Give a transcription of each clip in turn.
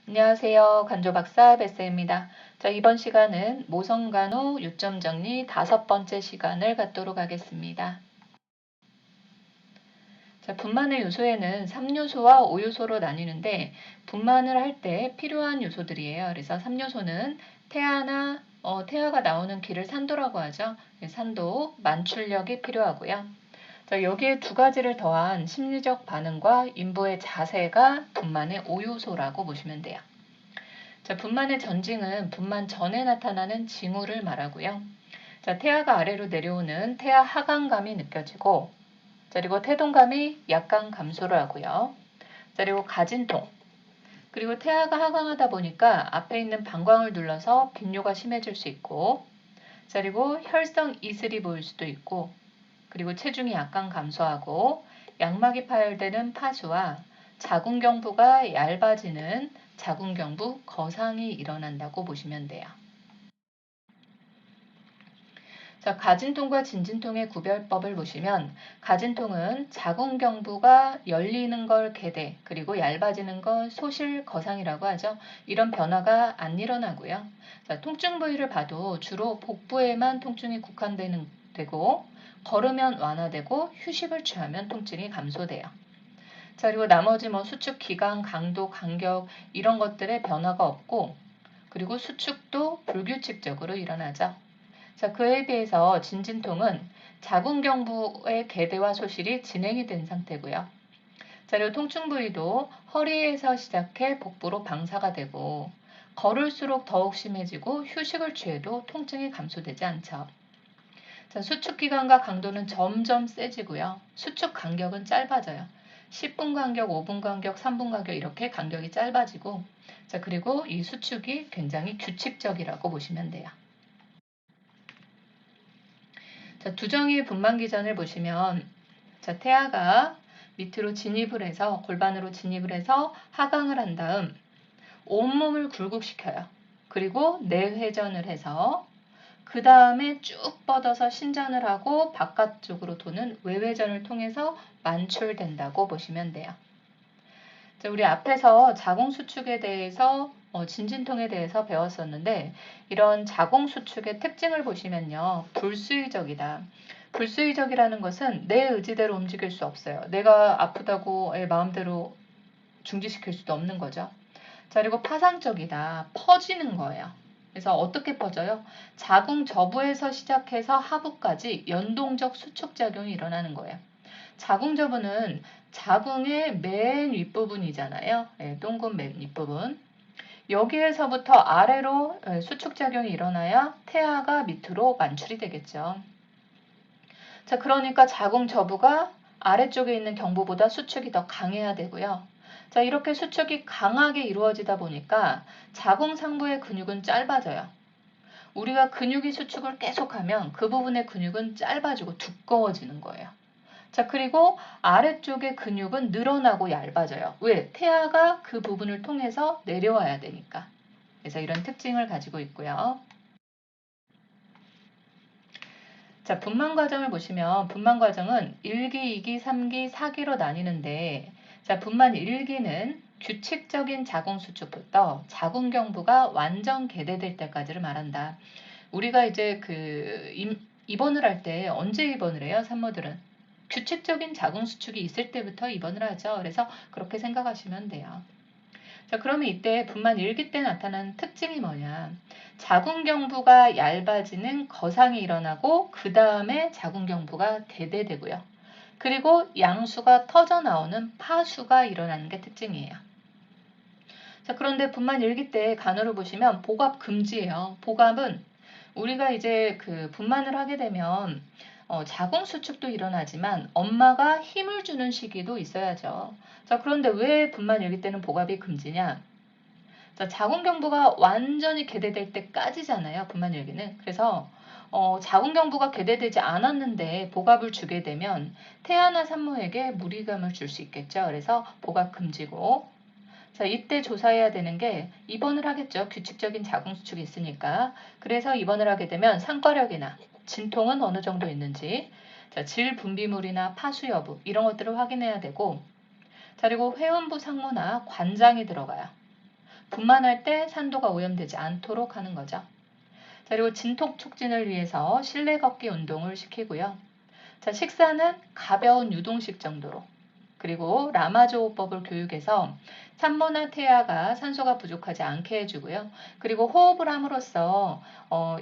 안녕하세요. 간조박사 베스입니다. 자, 이번 시간은 모성간호 요점 정리 5번째 시간을 갖도록 하겠습니다. 자, 분만의 요소에는 3요소와 5요소로 나뉘는데 분만을 할 때 필요한 요소들이에요. 그래서 3요소는 태아가 나오는 길을 산도라고 하죠. 산도, 만출력이 필요하고요. 자, 여기에 두 가지를 더한 심리적 반응과 인부의 자세가 분만의 5요소라고 보시면 돼요. 자, 분만의 전징은 분만 전에 나타나는 징후를 말하고요. 자, 태아가 아래로 내려오는 태아 하강감이 느껴지고, 자, 그리고 태동감이 약간 감소를 하고요. 자, 그리고 가진통. 그리고 태아가 하강하다 보니까 앞에 있는 방광을 눌러서 빈뇨가 심해질 수 있고, 자, 그리고 혈성 이슬이 보일 수도 있고, 그리고 체중이 약간 감소하고, 양막이 파열되는 파수와 자궁경부가 얇아지는 자궁경부 거상이 일어난다고 보시면 돼요. 자, 가진통과 진진통의 구별법을 보시면 가진통은 자궁경부가 열리는 걸 계대 그리고 얇아지는 걸 소실 거상이라고 하죠. 이런 변화가 안 일어나고요. 자, 통증 부위를 봐도 주로 복부에만 통증이 되고 걸으면 완화되고 휴식을 취하면 통증이 감소돼요. 자, 그리고 나머지 수축 기간, 강도, 간격 이런 것들의 변화가 없고 그리고 수축도 불규칙적으로 일어나죠. 자, 그에 비해서 진진통은 자궁경부의 개대와 소실이 진행이 된 상태고요. 자, 그리고 통증 부위도 허리에서 시작해 복부로 방사가 되고 걸을수록 더욱 심해지고 휴식을 취해도 통증이 감소되지 않죠. 자, 수축 기간과 강도는 점점 세지고요. 수축 간격은 짧아져요. 10분 간격, 5분 간격, 3분 간격 이렇게 간격이 짧아지고 자, 그리고 이 수축이 굉장히 규칙적이라고 보시면 돼요. 자, 두정이의 분만 기전을 보시면 자, 태아가 밑으로 진입을 해서 골반으로 진입을 해서 하강을 한 다음 온몸을 굴곡시켜요. 그리고 내회전을 해서 그 다음에 쭉 뻗어서 신전을 하고 바깥쪽으로 도는 외회전을 통해서 만출된다고 보시면 돼요. 자, 우리 앞에서 자궁수축에 대해서 진진통에 대해서 배웠었는데 이런 자궁수축의 특징을 보시면요. 불수의적이다. 불수의적이라는 것은 내 의지대로 움직일 수 없어요. 내가 아프다고 마음대로 중지시킬 수도 없는 거죠. 자, 그리고 파상적이다. 퍼지는 거예요. 그래서 어떻게 퍼져요? 자궁 저부에서 시작해서 하부까지 연동적 수축작용이 일어나는 거예요. 자궁저부는 자궁의 맨 윗부분이잖아요. 동근 맨 윗부분. 여기에서부터 아래로 수축작용이 일어나야 태아가 밑으로 만출이 되겠죠. 자, 그러니까 자궁저부가 아래쪽에 있는 경부보다 수축이 더 강해야 되고요. 자, 이렇게 수축이 강하게 이루어지다 보니까 자궁 상부의 근육은 짧아져요. 우리가 근육이 수축을 계속하면 그 부분의 근육은 짧아지고 두꺼워지는 거예요. 자, 그리고 아래쪽의 근육은 늘어나고 얇아져요. 왜? 태아가 그 부분을 통해서 내려와야 되니까. 그래서 이런 특징을 가지고 있고요. 자, 분만 과정을 보시면 분만 과정은 1기, 2기, 3기, 4기로 나뉘는데 자, 분만 1기는 규칙적인 자궁 수축부터 자궁경부가 완전 개대될 때까지를 말한다. 우리가 이제 입원을 할 때 언제 입원을 해요? 산모들은 규칙적인 자궁 수축이 있을 때부터 입원을 하죠. 그래서 그렇게 생각하시면 돼요. 자, 그러면 이때 분만 1기 때 나타나는 특징이 뭐냐? 자궁경부가 얇아지는 거상이 일어나고 그 다음에 자궁경부가 개대되고요. 그리고 양수가 터져 나오는 파수가 일어나는 게 특징이에요. 자, 그런데 분만 1기 때 간호를 보시면 복압 금지예요. 복압은 우리가 이제 분만을 하게 되면 자궁 수축도 일어나지만 엄마가 힘을 주는 시기도 있어야죠. 자, 그런데 왜 분만 1기 때는 복압이 금지냐? 자, 자궁경부가 완전히 개대될 때까지잖아요. 분만 1기는. 그래서 자궁경부가 개대되지 않았는데 복압을 주게 되면 태아나 산모에게 무리감을 줄 수 있겠죠. 그래서 복압 금지고 자, 이때 조사해야 되는 게 입원을 하겠죠. 규칙적인 자궁수축이 있으니까. 그래서 입원을 하게 되면 상과력이나 진통은 어느 정도 있는지, 자, 질 분비물이나 파수 여부 이런 것들을 확인해야 되고, 자, 그리고 회음부 상모나 관장이 들어가요. 분만할 때 산도가 오염되지 않도록 하는 거죠. 자, 그리고 진통 촉진을 위해서 실내 걷기 운동을 시키고요. 자, 식사는 가벼운 유동식 정도로. 그리고 라마조호법을 교육해서 산모나 태아가 산소가 부족하지 않게 해주고요. 그리고 호흡을 함으로써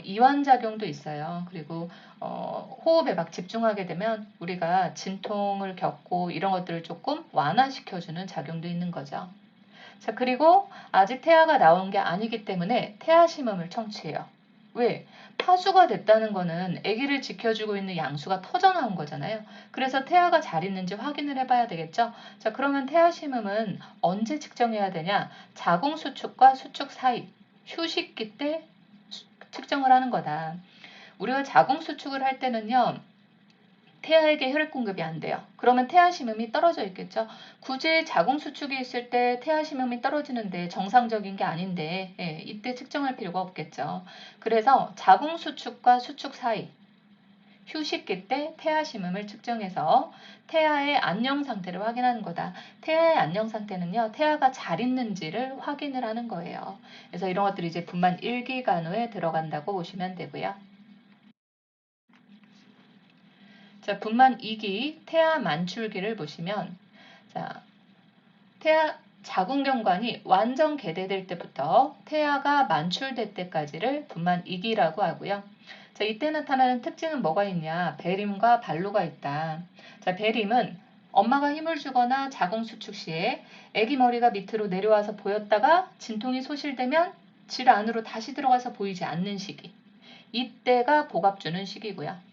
이완작용도 있어요. 그리고 호흡에 막 집중하게 되면 우리가 진통을 겪고 이런 것들을 조금 완화시켜주는 작용도 있는 거죠. 자, 그리고 아직 태아가 나온 게 아니기 때문에 태아 심음을 청취해요. 왜? 파수가 됐다는 거는 아기를 지켜주고 있는 양수가 터져 나온 거잖아요. 그래서 태아가 잘 있는지 확인을 해봐야 되겠죠. 자, 그러면 태아 심음은 언제 측정해야 되냐? 자궁 수축과 수축 사이, 휴식기 때 측정을 하는 거다. 우리가 자궁 수축을 할 때는요. 태아에게 혈액 공급이 안 돼요. 그러면 태아 심음이 떨어져 있겠죠. 굳이 자궁 수축이 있을 때 태아 심음이 떨어지는데 정상적인 게 아닌데 이때 측정할 필요가 없겠죠. 그래서 자궁 수축과 수축 사이 휴식기 때 태아 심음을 측정해서 태아의 안녕 상태를 확인하는 거다. 태아의 안녕 상태는요. 태아가 잘 있는지를 확인을 하는 거예요. 그래서 이런 것들이 이제 분만 1기 간호에 들어간다고 보시면 되고요. 자, 분만 2기 태아 만출기를 보시면 자, 태아 자궁경관이 완전 개대될 때부터 태아가 만출될 때까지를 분만 2기라고 하고요. 자, 이때 나타나는 특징은 뭐가 있냐? 배림과 발로가 있다. 자, 배림은 엄마가 힘을 주거나 자궁 수축 시에 아기 머리가 밑으로 내려와서 보였다가 진통이 소실되면 질 안으로 다시 들어가서 보이지 않는 시기. 이때가 복압 주는 시기고요.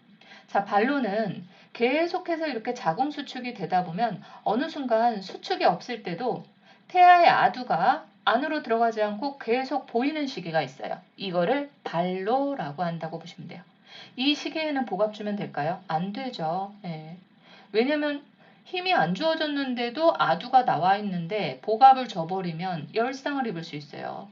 자, 발로는 계속해서 이렇게 자궁 수축이 되다 보면 어느 순간 수축이 없을 때도 태아의 아두가 안으로 들어가지 않고 계속 보이는 시기가 있어요. 이거를 발로라고 한다고 보시면 돼요. 이 시기에는 복압 주면 될까요? 안 되죠. 네. 왜냐면 힘이 안 주어졌는데도 아두가 나와 있는데 복압을 줘버리면 열상을 입을 수 있어요.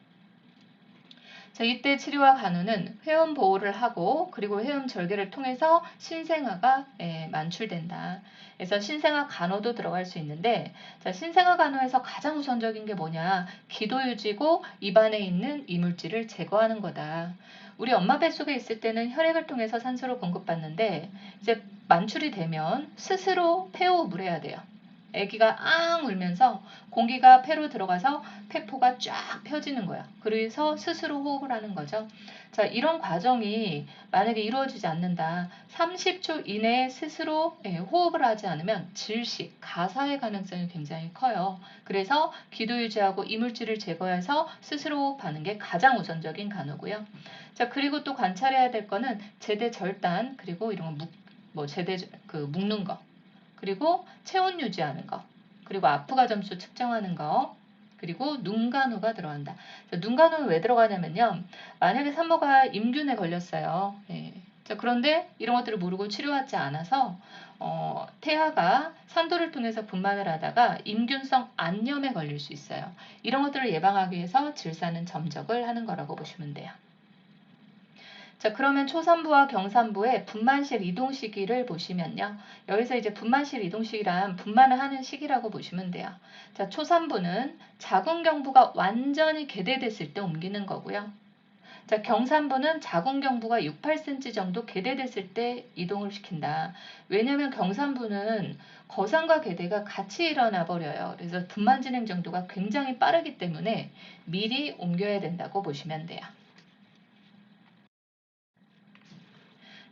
자, 이때 치료와 간호는 회음 보호를 하고 그리고 회음 절개를 통해서 신생아가 만출된다. 그래서 신생아 간호도 들어갈 수 있는데 자, 신생아 간호에서 가장 우선적인 게 뭐냐? 기도 유지고 입안에 있는 이물질을 제거하는 거다. 우리 엄마 뱃속에 있을 때는 혈액을 통해서 산소를 공급받는데 이제 만출이 되면 스스로 폐호흡을 해야 돼요. 아기가 앙 울면서 공기가 폐로 들어가서 폐포가 쫙 펴지는 거야. 그래서 스스로 호흡을 하는 거죠. 자, 이런 과정이 만약에 이루어지지 않는다. 30초 이내에 스스로 호흡을 하지 않으면 질식, 가사의 가능성이 굉장히 커요. 그래서 기도 유지하고 이물질을 제거해서 스스로 호흡하는 게 가장 우선적인 간호고요. 자, 그리고 또 관찰해야 될 거는 제대 절단, 그리고 이런 거 제대 묶는 거. 그리고 체온 유지하는 거, 그리고 아프가 점수 측정하는 거, 그리고 눈간호가 들어간다. 눈간호는 왜 들어가냐면요. 만약에 산모가 임균에 걸렸어요. 자, 그런데 이런 것들을 모르고 치료하지 않아서 태아가 산도를 통해서 분만을 하다가 임균성 안염에 걸릴 수 있어요. 이런 것들을 예방하기 위해서 질사는 점적을 하는 거라고 보시면 돼요. 자, 그러면 초산부와 경산부의 분만실 이동 시기를 보시면요. 여기서 이제 분만실 이동 시기란 분만을 하는 시기라고 보시면 돼요. 자, 초산부는 자궁경부가 완전히 개대됐을 때 옮기는 거고요. 자, 경산부는 자궁경부가 6, 8cm 정도 개대됐을 때 이동을 시킨다. 왜냐하면 경산부는 거상과 개대가 같이 일어나 버려요. 그래서 분만 진행 정도가 굉장히 빠르기 때문에 미리 옮겨야 된다고 보시면 돼요.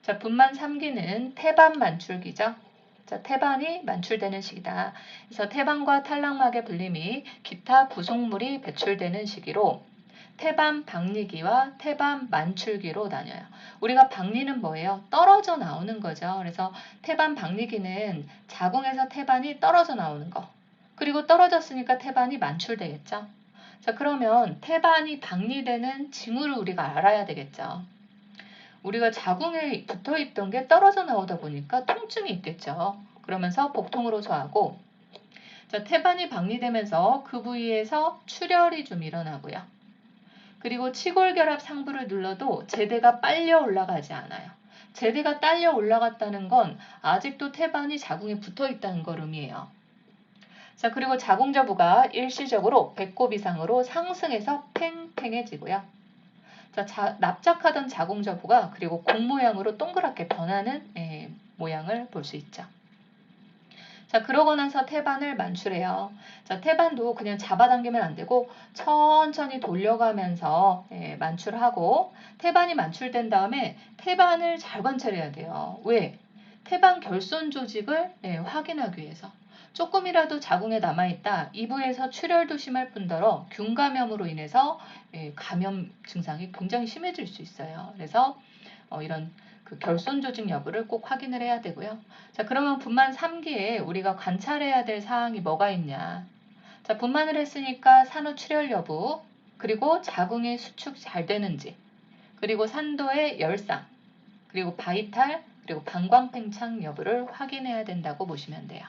자, 분만 3기는 태반 만출기죠. 자, 태반이 만출되는 시기다. 그래서 태반과 탈락막의 분림이 기타 부속물이 배출되는 시기로 태반 박리기와 태반 만출기로 나뉘어요. 우리가 박리는 뭐예요? 떨어져 나오는 거죠. 그래서 태반 박리기는 자궁에서 태반이 떨어져 나오는 거. 그리고 떨어졌으니까 태반이 만출되겠죠. 자, 그러면 태반이 박리되는 징후를 우리가 알아야 되겠죠. 우리가 자궁에 붙어 있던 게 떨어져 나오다 보니까 통증이 있겠죠. 그러면서 복통으로 소하고 자, 태반이 박리되면서 그 부위에서 출혈이 좀 일어나고요. 그리고 치골결합 상부를 눌러도 제대가 빨려 올라가지 않아요. 제대가 딸려 올라갔다는 건 아직도 태반이 자궁에 붙어 있다는 걸 의미해요. 자, 그리고 자궁저부가 일시적으로 배꼽 이상으로 상승해서 팽팽해지고요. 자, 납작하던 자궁저부가 그리고 공 모양으로 동그랗게 변하는 모양을 볼 수 있죠. 자, 그러고 나서 태반을 만출해요. 자, 태반도 그냥 잡아당기면 안 되고 천천히 돌려가면서 만출하고 태반이 만출된 다음에 태반을 잘 관찰해야 돼요. 왜? 태반 결손 조직을 확인하기 위해서. 조금이라도 자궁에 남아있다. 이부에서 출혈도 심할 뿐더러 균 감염으로 인해서 감염 증상이 굉장히 심해질 수 있어요. 그래서 이런 그 결손 조직 여부를 꼭 확인을 해야 되고요. 자, 그러면 분만 3기에 우리가 관찰해야 될 사항이 뭐가 있냐? 자, 분만을 했으니까 산후출혈 여부, 그리고 자궁의 수축 잘 되는지, 그리고 산도의 열상, 그리고 바이탈, 그리고 방광팽창 여부를 확인해야 된다고 보시면 돼요.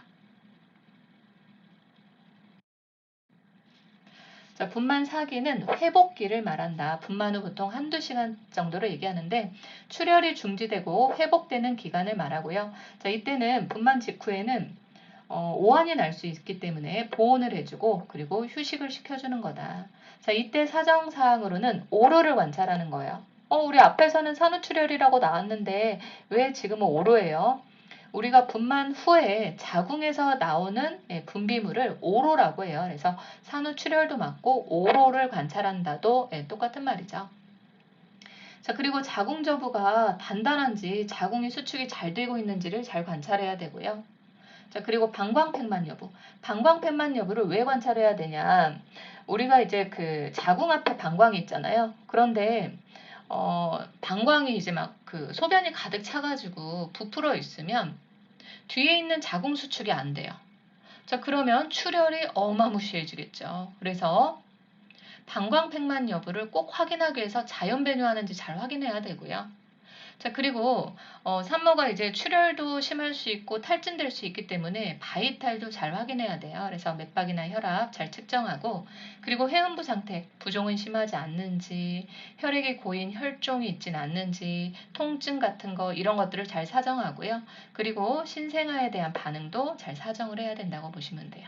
자, 분만 4기는 회복기를 말한다. 분만 후 보통 한두 시간 정도로 얘기하는데 출혈이 중지되고 회복되는 기간을 말하고요. 자, 이때는 분만 직후에는 오한이 날 수 있기 때문에 보온을 해주고 그리고 휴식을 시켜주는 거다. 자, 이때 사정사항으로는 오로를 관찰하는 거예요. 우리 앞에서는 산후출혈이라고 나왔는데 왜 지금은 오로예요? 우리가 분만 후에 자궁에서 나오는 분비물을 오로라고 해요. 그래서 산후출혈도 맞고 오로를 관찰한다도 똑같은 말이죠. 자, 그리고 자궁저부가 단단한지 자궁의 수축이 잘 되고 있는지를 잘 관찰해야 되고요. 자, 그리고 방광팽만 여부. 방광팽만 여부를 왜 관찰해야 되냐? 우리가 이제 그 자궁 앞에 방광이 있잖아요. 그런데 방광이 이제 막 그 소변이 가득 차가지고 부풀어 있으면 뒤에 있는 자궁 수축이 안 돼요. 자, 그러면 출혈이 어마무시해지겠죠. 그래서 방광팽만 여부를 꼭 확인하기 위해서 자연 배뇨하는지 잘 확인해야 되고요. 자, 그리고 산모가 이제 출혈도 심할 수 있고 탈진될 수 있기 때문에 바이탈도 잘 확인해야 돼요. 그래서 맥박이나 혈압 잘 측정하고 그리고 회음부 상태, 부종은 심하지 않는지, 혈액이 고인 혈종이 있진 않는지, 통증 같은 거 이런 것들을 잘 사정하고요. 그리고 신생아에 대한 반응도 잘 사정을 해야 된다고 보시면 돼요.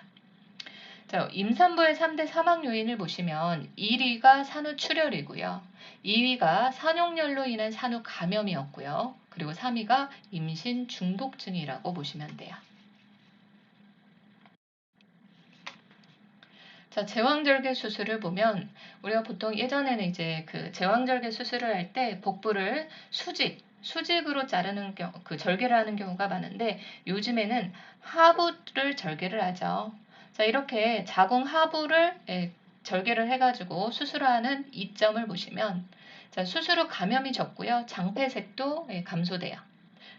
자, 임산부의 3대 사망 요인을 보시면 1위가 산후출혈이고요. 2위가 산용열로 인한 산후 감염이었고요. 그리고 3위가 임신 중독증이라고 보시면 돼요. 자, 제왕절개 수술을 보면 우리가 보통 예전에는 이제 그 제왕절개 수술을 할 때 복부를 수직으로 자르는 그 절개를 하는 경우가 많은데 요즘에는 하부를 절개를 하죠. 자, 이렇게 자궁 하부를 절개를 해가지고 수술하는 이점을 보시면 자, 수술 후 감염이 적고요. 장폐색도 감소돼요.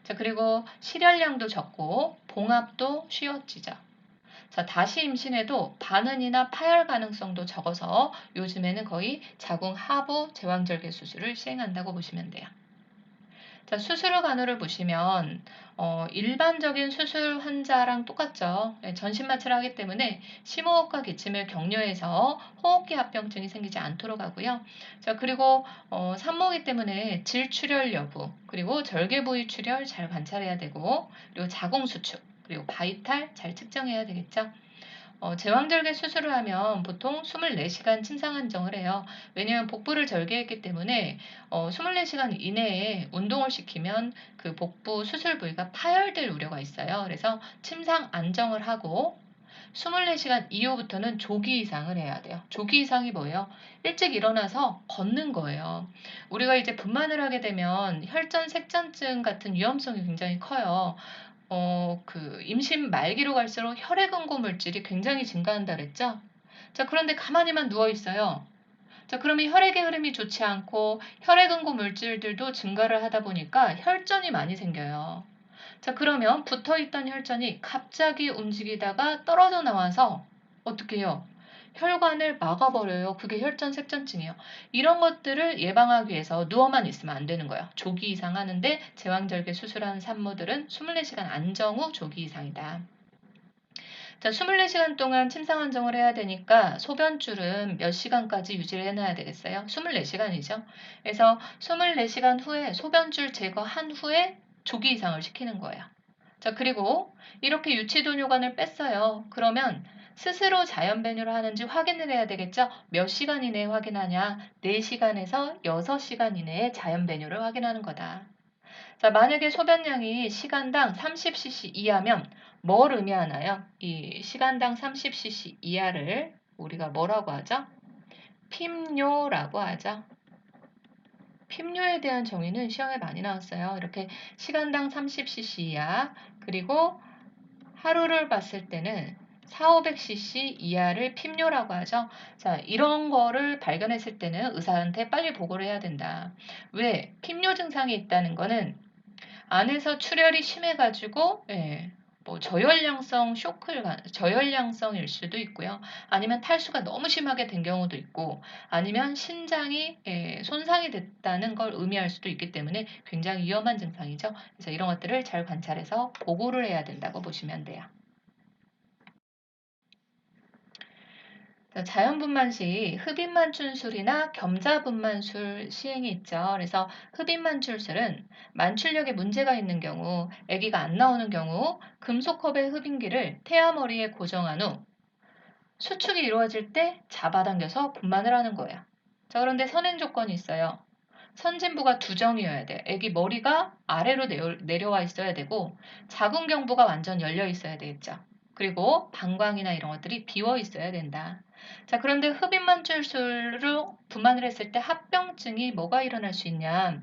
자, 그리고 실혈량도 적고 봉합도 쉬워지죠. 자, 다시 임신해도 반은이나 파열 가능성도 적어서 요즘에는 거의 자궁 하부 제왕절개 수술을 시행한다고 보시면 돼요. 자, 수술 후 간호를 보시면 일반적인 수술 환자랑 똑같죠. 전신마취를 하기 때문에 심호흡과 기침을 격려해서 호흡기 합병증이 생기지 않도록 하고요. 자, 그리고 산모이기 때문에 질출혈 여부, 그리고 절개 부위 출혈 잘 관찰해야 되고, 그리고 자궁 수축, 그리고 바이탈 잘 측정해야 되겠죠. 제왕절개 수술을 하면 보통 24시간 침상 안정을 해요. 왜냐하면 복부를 절개했기 때문에 24시간 이내에 운동을 시키면 그 복부 수술 부위가 파열될 우려가 있어요. 그래서 침상 안정을 하고 24시간 이후부터는 조기 이상을 해야 돼요. 조기 이상이 뭐예요? 일찍 일어나서 걷는 거예요. 우리가 이제 분만을 하게 되면 혈전 색전증 같은 위험성이 굉장히 커요. 그 임신 말기로 갈수록 혈액응고 물질이 굉장히 증가한다 그랬죠? 자, 그런데 가만히만 누워 있어요. 자, 그러면 혈액의 흐름이 좋지 않고 혈액응고 물질들도 증가를 하다 보니까 혈전이 많이 생겨요. 자, 그러면 붙어 있던 혈전이 갑자기 움직이다가 떨어져 나와서 어떻게 해요? 혈관을 막아버려요. 그게 혈전 색전증이에요. 이런 것들을 예방하기 위해서 누워만 있으면 안 되는 거예요. 조기 이상 하는데 제왕절개 수술하는 산모들은 24시간 안정 후 조기 이상이다. 자, 24시간 동안 침상 안정을 해야 되니까 소변줄은 몇 시간까지 유지를 해놔야 되겠어요? 24시간이죠. 그래서 24시간 후에 소변줄 제거한 후에 조기 이상을 시키는 거예요. 자, 그리고 이렇게 유치도뇨관을 뺐어요. 그러면 스스로 자연 배뇨를 하는지 확인을 해야 되겠죠? 몇 시간 이내에 확인하냐? 4시간에서 6시간 이내에 자연 배뇨를 확인하는 거다. 자, 만약에 소변량이 시간당 30cc 이하면 뭘 의미하나요? 이 시간당 30cc 이하를 우리가 뭐라고 하죠? 핍뇨라고 하죠. 핍뇨에 대한 정의는 시험에 많이 나왔어요. 이렇게 시간당 30cc 이하, 그리고 하루를 봤을 때는 4,500cc 이하를 핍뇨라고 하죠. 자, 이런 거를 발견했을 때는 의사한테 빨리 보고를 해야 된다. 왜? 핍뇨 증상이 있다는 거는 안에서 출혈이 심해가지고 뭐 저혈량성일 수도 있고요. 아니면 탈수가 너무 심하게 된 경우도 있고, 아니면 신장이 손상이 됐다는 걸 의미할 수도 있기 때문에 굉장히 위험한 증상이죠. 그래서 이런 것들을 잘 관찰해서 보고를 해야 된다고 보시면 돼요. 자연분만 시 흡입만춘술이나 겸자분만술 시행이 있죠. 그래서 흡입만출술은 만출력에 문제가 있는 경우, 아기가 안 나오는 경우 금속컵의 흡인기를 태아 머리에 고정한 후 수축이 이루어질 때 잡아당겨서 분만을 하는 거예요. 자, 그런데 선행 조건이 있어요. 선진부가 두정이어야 돼. 아기 머리가 아래로 내려와 있어야 되고 자궁경부가 완전 열려 있어야 되겠죠. 그리고 방광이나 이런 것들이 비워 있어야 된다. 자, 그런데 흡입만출술로 분만을 했을 때 합병증이 뭐가 일어날 수 있냐?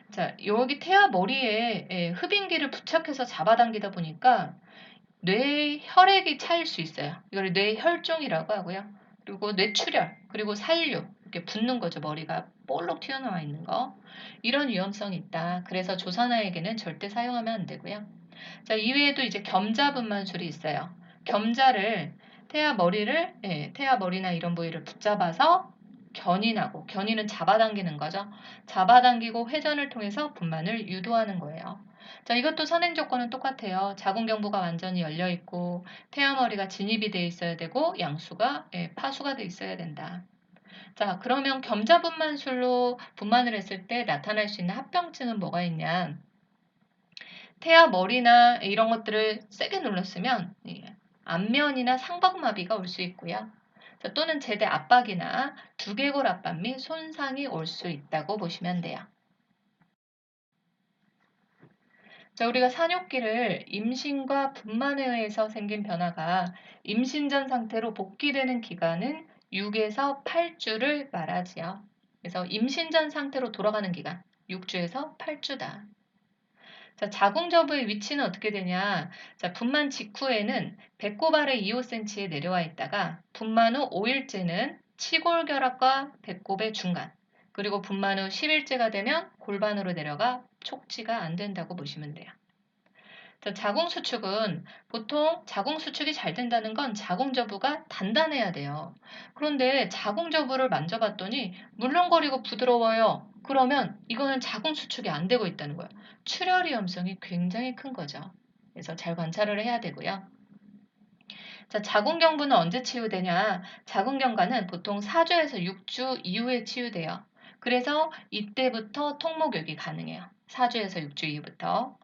자, 여기 태아 머리에 흡인기를 부착해서 잡아당기다 보니까 뇌에 혈액이 차일 수 있어요. 이걸 뇌혈종이라고 하고요. 그리고 뇌출혈, 그리고 산류, 이렇게 붓는 거죠. 머리가 볼록 튀어나와 있는 거. 이런 위험성이 있다. 그래서 조산아에게는 절대 사용하면 안 되고요. 자, 이외에도 이제 겸자분만술이 있어요. 겸자를 태아 머리나 이런 부위를 붙잡아서 견인은 잡아당기는 거죠. 잡아당기고 회전을 통해서 분만을 유도하는 거예요. 자, 이것도 선행 조건은 똑같아요. 자궁경부가 완전히 열려 있고 태아 머리가 진입이 돼 있어야 되고 양수가 파수가 돼 있어야 된다. 자, 그러면 겸자분만술로 분만을 했을 때 나타날 수 있는 합병증은 뭐가 있냐? 태아 머리나 이런 것들을 세게 눌렀으면 안면이나 상박마비가 올 수 있고요. 자, 또는 제대 압박이나 두개골 압박 및 손상이 올 수 있다고 보시면 돼요. 자, 우리가 산욕기를 임신과 분만에 의해서 생긴 변화가 임신 전 상태로 복귀되는 기간은 6에서 8주를 말하지요. 그래서 임신 전 상태로 돌아가는 기간 6주에서 8주다. 자, 자궁저부의 위치는 어떻게 되냐? 자, 분만 직후에는 배꼽 아래 2~5cm에 내려와 있다가 분만 후 5일째는 치골결합과 배꼽의 중간, 그리고 분만 후 10일째가 되면 골반으로 내려가 촉지가 안 된다고 보시면 돼요. 자, 자궁수축은 보통 자궁수축이 잘 된다는 건 자궁저부가 단단해야 돼요. 그런데 자궁저부를 만져봤더니 물렁거리고 부드러워요. 그러면 이거는 자궁수축이 안 되고 있다는 거예요. 출혈 위험성이 굉장히 큰 거죠. 그래서 잘 관찰을 해야 되고요. 자, 자궁경부는 언제 치유되냐? 자궁경과는 보통 4주에서 6주 이후에 치유돼요. 그래서 이때부터 통목욕이 가능해요. 4주에서 6주 이후부터.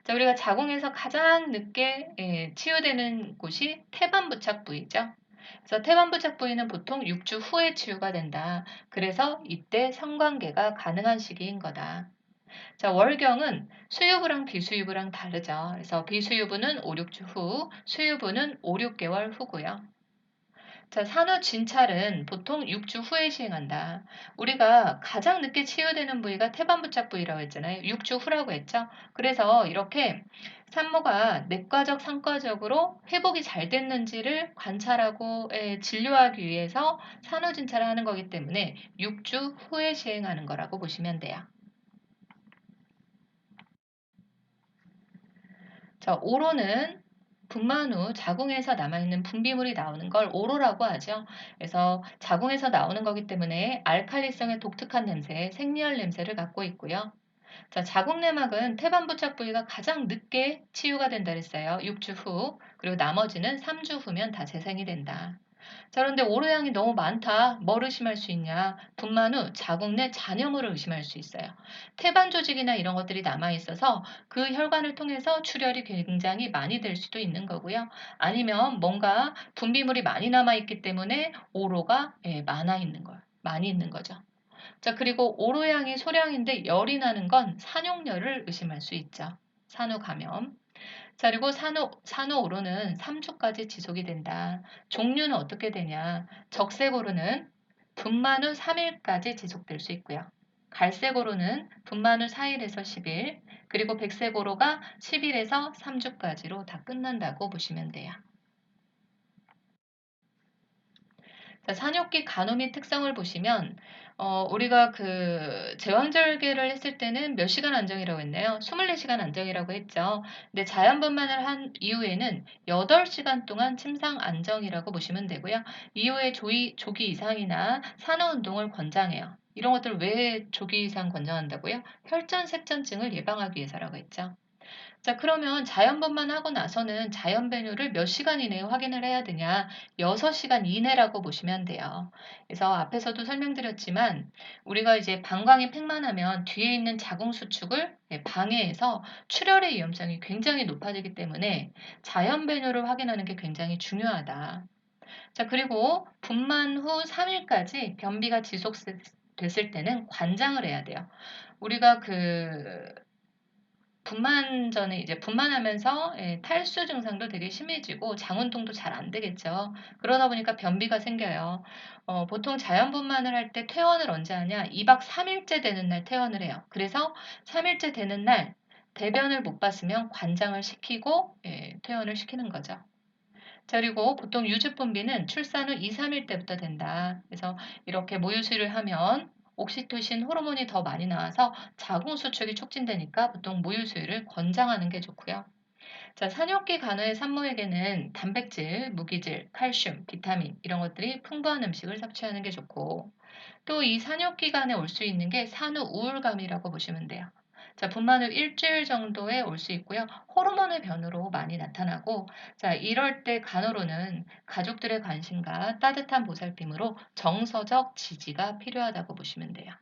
자, 우리가 자궁에서 가장 늦게 치유되는 곳이 태반부착 부위죠. 그래서 태반부착 부위는 보통 6주 후에 치유가 된다. 그래서 이때 성관계가 가능한 시기인 거다. 자, 월경은 수유부랑 비수유부랑 다르죠. 그래서 비수유부는 5~6주 후, 수유부는 5~6개월 후고요. 자, 산후 진찰은 보통 6주 후에 시행한다. 우리가 가장 늦게 치유되는 부위가 태반부착 부위라고 했잖아요. 6주 후라고 했죠. 그래서 이렇게 산모가 내과적, 상과적으로 회복이 잘 됐는지를 관찰하고 진료하기 위해서 산후 진찰을 하는 거기 때문에 6주 후에 시행하는 거라고 보시면 돼요. 자, 오로는 분만 후 자궁에서 남아있는 분비물이 나오는 걸 오로라고 하죠. 그래서 자궁에서 나오는 거기 때문에 알칼리성의 독특한 냄새, 생리혈 냄새를 갖고 있고요. 자, 자궁내막은 태반부착 부위가 가장 늦게 치유가 된다 그랬어요. 6주 후. 그리고 나머지는 3주 후면 다 재생이 된다. 자, 그런데 오로양이 너무 많다. 뭘 의심할 수 있냐? 분만 후 자궁 내 잔여물을 의심할 수 있어요. 태반 조직이나 이런 것들이 남아 있어서 그 혈관을 통해서 출혈이 굉장히 많이 될 수도 있는 거고요. 아니면 뭔가 분비물이 많이 남아 있기 때문에 오로가 많아 있는 거예요. 많이 있는 거죠. 자, 그리고 오로양이 소량인데 열이 나는 건 산욕열을 의심할 수 있죠. 산후 감염. 자, 그리고 산후오로는 3주까지 지속이 된다. 종류는 어떻게 되냐? 적색오로는 분만 후 3일까지 지속될 수 있고요. 갈색오로는 분만 후 4일에서 10일, 그리고 백색오로가 10일에서 3주까지로 다 끝난다고 보시면 돼요. 자, 산욕기 간호 및 특성을 보시면 우리가 그 제왕절개를 했을 때는 몇 시간 안정이라고 했나요? 24시간 안정이라고 했죠. 근데 자연분만을 한 이후에는 8시간 동안 침상 안정이라고 보시면 되고요. 이후에 조기 이상이나 산후운동을 권장해요. 이런 것들 왜 조기 이상 권장한다고요? 혈전색전증을 예방하기 위해서라고 했죠. 자, 그러면 자연분만 하고 나서는 자연 배뇨를 몇 시간 이내에 확인을 해야 되냐? 6시간 이내라고 보시면 돼요. 그래서 앞에서도 설명드렸지만 우리가 이제 방광이 팽만하면 뒤에 있는 자궁 수축을 방해해서 출혈의 위험성이 굉장히 높아지기 때문에 자연 배뇨를 확인하는 게 굉장히 중요하다. 자, 그리고 분만 후 3일까지 변비가 지속됐을 때는 관장을 해야 돼요. 우리가 분만 전에 이제 분만하면서 탈수 증상도 되게 심해지고 장운동도 잘 안 되겠죠. 그러다 보니까 변비가 생겨요. 보통 자연분만을 할 때 퇴원을 언제 하냐? 2박 3일째 되는 날 퇴원을 해요. 그래서 3일째 되는 날 대변을 못 봤으면 관장을 시키고 퇴원을 시키는 거죠. 자, 그리고 보통 유주분비는 출산 후 2, 3일 때부터 된다. 그래서 이렇게 모유수유를 하면 옥시토신 호르몬이 더 많이 나와서 자궁 수축이 촉진되니까 보통 모유수유를 권장하는 게 좋고요. 자, 산욕기 간호의 산모에게는 단백질, 무기질, 칼슘, 비타민 이런 것들이 풍부한 음식을 섭취하는 게 좋고 또 이 산욕 기간에 올 수 있는 게 산후 우울감이라고 보시면 돼요. 자, 분만 후 일주일 정도에 올 수 있고요. 호르몬의 변화로 많이 나타나고, 자, 이럴 때 간호로는 가족들의 관심과 따뜻한 보살핌으로 정서적 지지가 필요하다고 보시면 돼요.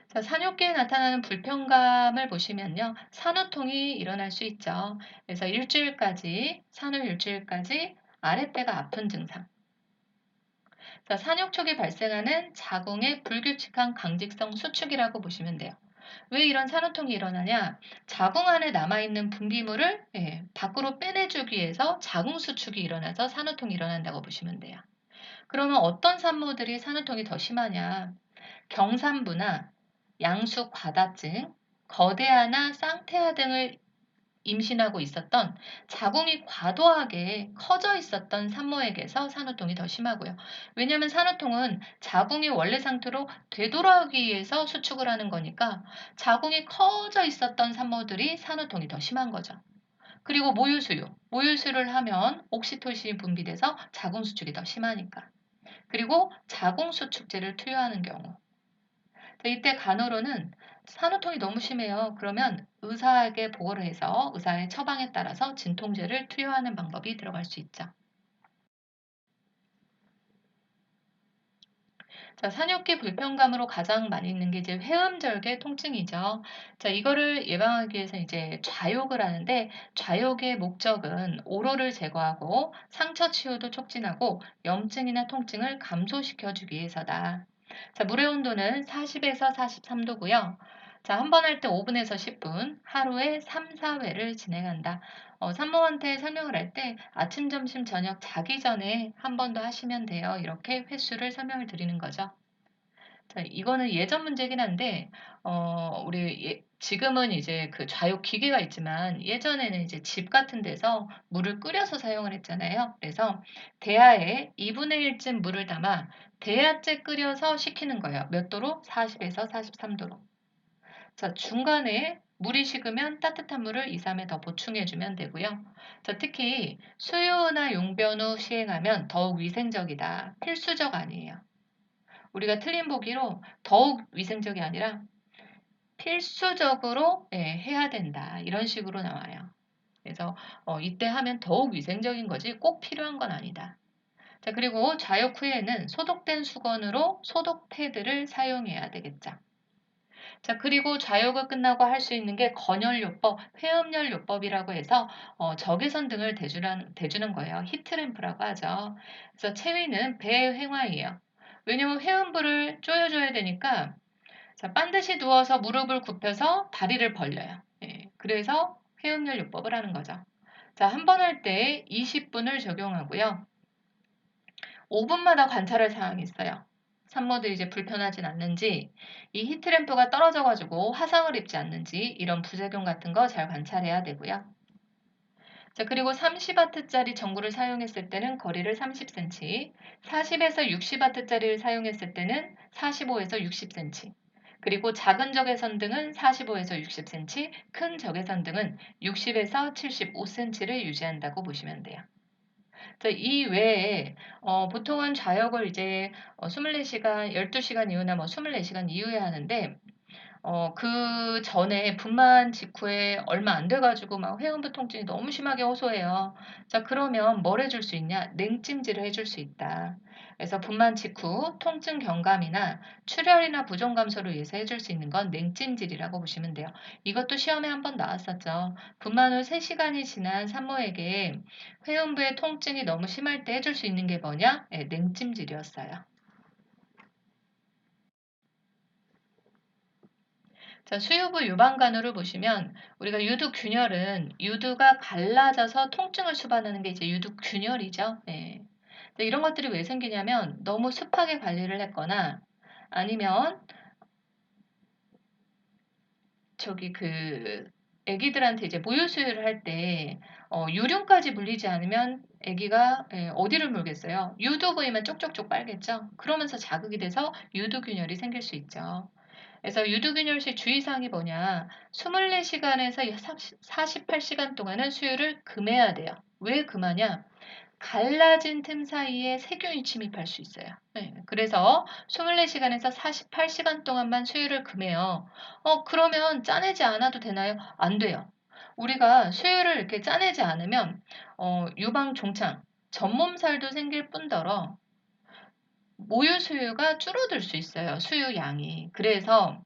자, 산욕기에 나타나는 불편감을 보시면요. 산후통이 일어날 수 있죠. 그래서 산후 일주일까지 아랫배가 아픈 증상. 자, 산욕 초기 발생하는 자궁의 불규칙한 강직성 수축이라고 보시면 돼요. 왜 이런 산후통이 일어나냐? 자궁 안에 남아있는 분비물을 밖으로 빼내주기 위해서 자궁 수축이 일어나서 산후통이 일어난다고 보시면 돼요. 그러면 어떤 산모들이 산후통이 더 심하냐? 경산부나 양수 과다증, 거대아나 쌍태아 등을 임신하고 있었던 자궁이 과도하게 커져 있었던 산모에게서 산후통이 더 심하고요. 왜냐하면 산후통은 자궁이 원래 상태로 되돌아오기 위해서 수축을 하는 거니까 자궁이 커져 있었던 산모들이 산후통이 더 심한 거죠. 그리고 모유수유를 하면 옥시토신이 분비돼서 자궁 수축이 더 심하니까. 그리고 자궁 수축제를 투여하는 경우. 이때 간호로는 산후통이 너무 심해요. 그러면 의사에게 보고를 해서 의사의 처방에 따라서 진통제를 투여하는 방법이 들어갈 수 있죠. 자, 산욕기 불편감으로 가장 많이 있는 게 이제 회음절개 통증이죠. 자, 이거를 예방하기 위해서 이제 좌욕을 하는데 좌욕의 목적은 오로를 제거하고 상처 치유도 촉진하고 염증이나 통증을 감소시켜 주기 위해서다. 자, 물의 온도는 40에서 43도고요. 자, 한 번 할 때 5분에서 10분, 하루에 3, 4회를 진행한다. 산모한테 설명을 할 때 아침, 점심, 저녁 자기 전에 한 번 더 하시면 돼요. 이렇게 횟수를 설명을 드리는 거죠. 자, 이거는 예전 문제긴 한데, 지금은 이제 그 좌욕 기계가 있지만 예전에는 이제 집 같은 데서 물을 끓여서 사용을 했잖아요. 그래서 대야에 2분의 1쯤 물을 담아 대야째 끓여서 식히는 거예요. 몇 도로? 40에서 43도로. 자, 중간에 물이 식으면 따뜻한 물을 2, 3회 더 보충해주면 되고요. 자, 특히 수유나 용변 후 시행하면 더욱 위생적이다. 필수적 아니에요. 우리가 틀린 보기로 더욱 위생적이 아니라 필수적으로 해야 된다. 이런 식으로 나와요. 그래서 이때 하면 더욱 위생적인 거지 꼭 필요한 건 아니다. 자, 그리고 좌욕 후에는 소독된 수건으로 소독 패드를 사용해야 되겠죠. 자, 그리고 좌욕을 끝나고 할 수 있는 게 건열요법, 회음열요법이라고 해서 적외선 등을 대주는 거예요. 히트램프라고 하죠. 그래서 체위는 배행화이에요. 왜냐면 회음부를 조여줘야 되니까 자, 반드시 누워서 무릎을 굽혀서 다리를 벌려요. 예, 그래서 회음열요법을 하는 거죠. 자, 한 번 할 때 20분을 적용하고요. 5분마다 관찰할 사항이 있어요. 산모들이 이제 불편하진 않는지, 이 히트램프가 떨어져가지고 화상을 입지 않는지 이런 부작용 같은 거 잘 관찰해야 되고요. 자, 그리고 30W짜리 전구를 사용했을 때는 거리를 30cm, 40에서 60W짜리를 사용했을 때는 45에서 60cm, 그리고 작은 적외선 등은 45에서 60cm, 큰 적외선 등은 60에서 75cm를 유지한다고 보시면 돼요. 이 외에 보통은 좌욕을 이제 24시간, 12시간 이후나 뭐 24시간 이후에 하는데 그 전에 분만 직후에 얼마 안 돼가지고 막 회음부 통증이 너무 심하게 호소해요. 자, 그러면 뭘 해줄 수 있냐? 냉찜질을 해줄 수 있다. 그래서 분만 직후 통증 경감이나 출혈이나 부종 감소를 위해서 해줄 수 있는 건 냉찜질이라고 보시면 돼요. 이것도 시험에 한번 나왔었죠. 분만 후 3시간이 지난 산모에게 회음부의 통증이 너무 심할 때 해줄 수 있는 게 뭐냐? 네, 냉찜질이었어요. 자, 수유부 유방간호를 보시면 우리가 유두균열은 유두가 갈라져서 통증을 수반하는 게 이제 유두균열이죠. 네. 이런 것들이 왜 생기냐면 너무 습하게 관리를 했거나 아니면 저기 애기들한테 이제 모유 수유를 할 때 유륜까지 물리지 않으면 애기가 어디를 물겠어요? 유두 부위만 쪽쪽쪽 빨겠죠. 그러면서 자극이 돼서 유두균열이 생길 수 있죠. 그래서 유두균열시 주의사항이 뭐냐? 24시간에서 48시간 동안은 수유를 금해야 돼요. 왜 금하냐? 갈라진 틈 사이에 세균이 침입할 수 있어요. 네, 그래서 24시간에서 48시간 동안만 수유를 금해요. 그러면 짜내지 않아도 되나요? 안 돼요. 우리가 수유를 이렇게 짜내지 않으면 유방 종창, 전몸살도 생길 뿐더러 모유 수유가 줄어들 수 있어요. 수유 양이. 그래서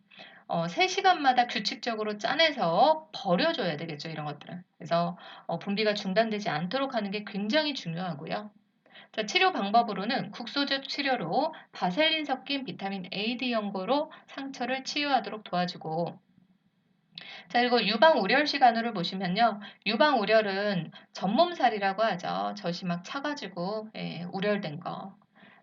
3시간마다 규칙적으로 짜내서 버려줘야 되겠죠. 이런 것들은. 그래서 분비가 중단되지 않도록 하는 게 굉장히 중요하고요. 자, 치료 방법으로는 국소적 치료로 바셀린 섞인 비타민 A, D 연고로 상처를 치유하도록 도와주고 자, 그리고 유방우렬 시간으로 보시면요. 유방우렬은 전몸살이라고 하죠. 젖이 막 차가지고 우렬된 거.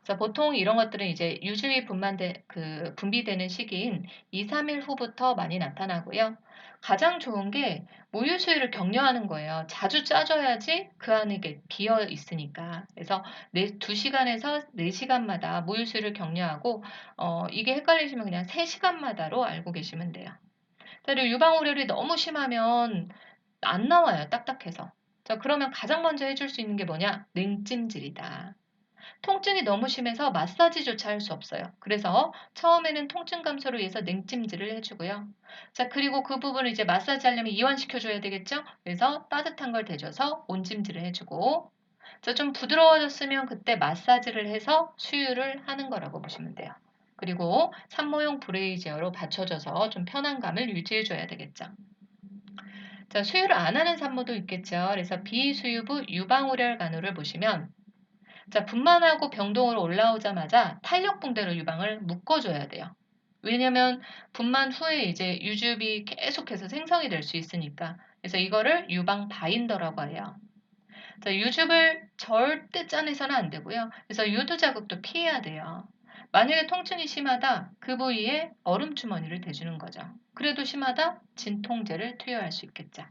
그래서 보통 이런 것들은 이제 유주위 분비되는 시기인 2, 3일 후부터 많이 나타나고요. 가장 좋은 게 모유 수유를 격려하는 거예요. 자주 짜줘야지 그 안에 이게 비어 있으니까. 그래서 2시간에서 4시간마다 모유 수유를 격려하고 이게 헷갈리시면 그냥 3시간마다로 알고 계시면 돼요. 그리고 유방우렬이 너무 심하면 안 나와요. 딱딱해서. 자, 그러면 가장 먼저 해줄 수 있는 게 뭐냐? 냉찜질이다. 통증이 너무 심해서 마사지조차 할 수 없어요. 그래서 처음에는 통증 감소를 위해서 냉찜질을 해주고요. 자, 그리고 그 부분을 이제 마사지 하려면 이완시켜줘야 되겠죠? 그래서 따뜻한 걸 대줘서 온찜질을 해주고 자, 좀 부드러워졌으면 그때 마사지를 해서 수유를 하는 거라고 보시면 돼요. 그리고 산모용 브레이지어로 받쳐줘서 좀 편안감을 유지해줘야 되겠죠. 자, 수유를 안 하는 산모도 있겠죠. 그래서 비수유부 유방우렬 간호를 보시면 자, 분만하고 병동으로 올라오자마자 탄력붕대로 유방을 묶어줘야 돼요. 왜냐면 분만 후에 이제 유즙이 계속해서 생성이 될 수 있으니까. 그래서 이거를 유방 바인더라고 해요. 자, 유즙을 절대 짜내서는 안 되고요. 그래서 유두 자극도 피해야 돼요. 만약에 통증이 심하다, 그 부위에 얼음 주머니를 대주는 거죠. 그래도 심하다, 진통제를 투여할 수 있겠죠.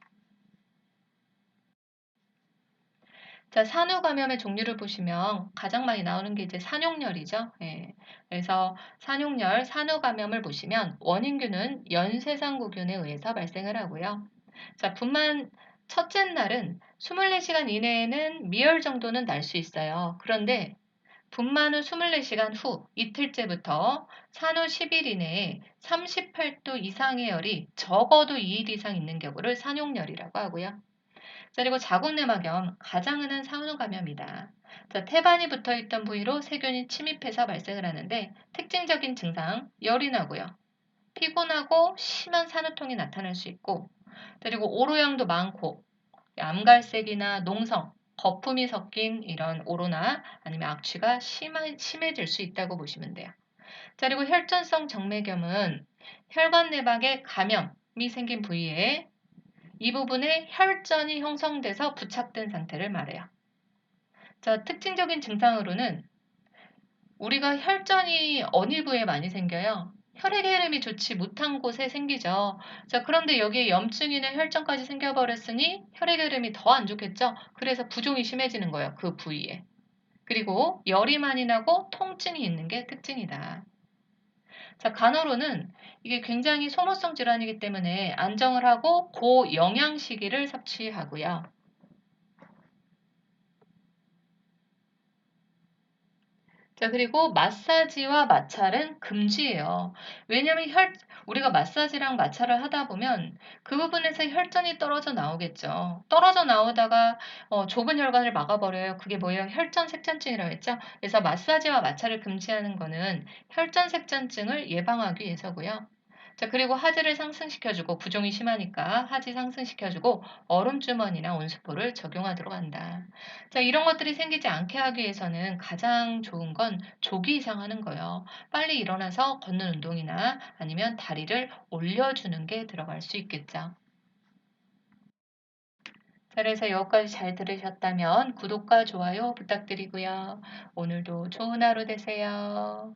자, 산후 감염의 종류를 보시면 가장 많이 나오는 게 이제 산용열이죠. 예. 그래서 산용열, 산후 감염을 보시면 원인균은 연쇄상구균에 의해서 발생을 하고요. 자, 분만 첫째 날은 24시간 이내에는 미열 정도는 날 수 있어요. 그런데 분만 후 24시간 후 이틀째부터 산후 10일 이내에 38도 이상의 열이 적어도 2일 이상 있는 경우를 산용열이라고 하고요. 자, 그리고 자궁내막염, 가장 흔한 산후 감염이다. 자, 태반이 붙어있던 부위로 세균이 침입해서 발생을 하는데 특징적인 증상, 열이 나고요. 피곤하고 심한 산후통이 나타날 수 있고, 그리고 오로양도 많고, 암갈색이나 농성, 거품이 섞인 이런 오로나 아니면 악취가 심해질 수 있다고 보시면 돼요. 자, 그리고 혈전성 정맥염은 혈관 내막에 감염이 생긴 부위에 이 부분에 혈전이 형성돼서 부착된 상태를 말해요. 자, 특징적인 증상으로는 우리가 혈전이 어느 부위에 많이 생겨요? 혈액의 흐름이 좋지 못한 곳에 생기죠. 자, 그런데 여기에 염증이나 혈전까지 생겨버렸으니 혈액의 흐름이 더 안 좋겠죠? 그래서 부종이 심해지는 거예요. 그 부위에. 그리고 열이 많이 나고 통증이 있는 게 특징이다. 자, 간호로는 이게 굉장히 소모성 질환이기 때문에 안정을 하고 고영양식이를 섭취하고요. 자, 그리고 마사지와 마찰은 금지예요. 왜냐하면 우리가 마사지랑 마찰을 하다 보면 그 부분에서 혈전이 떨어져 나오겠죠. 떨어져 나오다가 좁은 혈관을 막아버려요. 그게 뭐예요? 혈전색전증이라고 했죠. 그래서 마사지와 마찰을 금지하는 거는 혈전색전증을 예방하기 위해서고요. 자, 그리고 하지를 상승시켜주고 부종이 심하니까 하지 상승시켜주고 얼음주머니나 온수포를 적용하도록 한다. 자, 이런 것들이 생기지 않게 하기 위해서는 가장 좋은 건 조기 이상하는 거예요. 빨리 일어나서 걷는 운동이나 아니면 다리를 올려주는 게 들어갈 수 있겠죠. 자, 그래서 여기까지 잘 들으셨다면 구독과 좋아요 부탁드리고요. 오늘도 좋은 하루 되세요.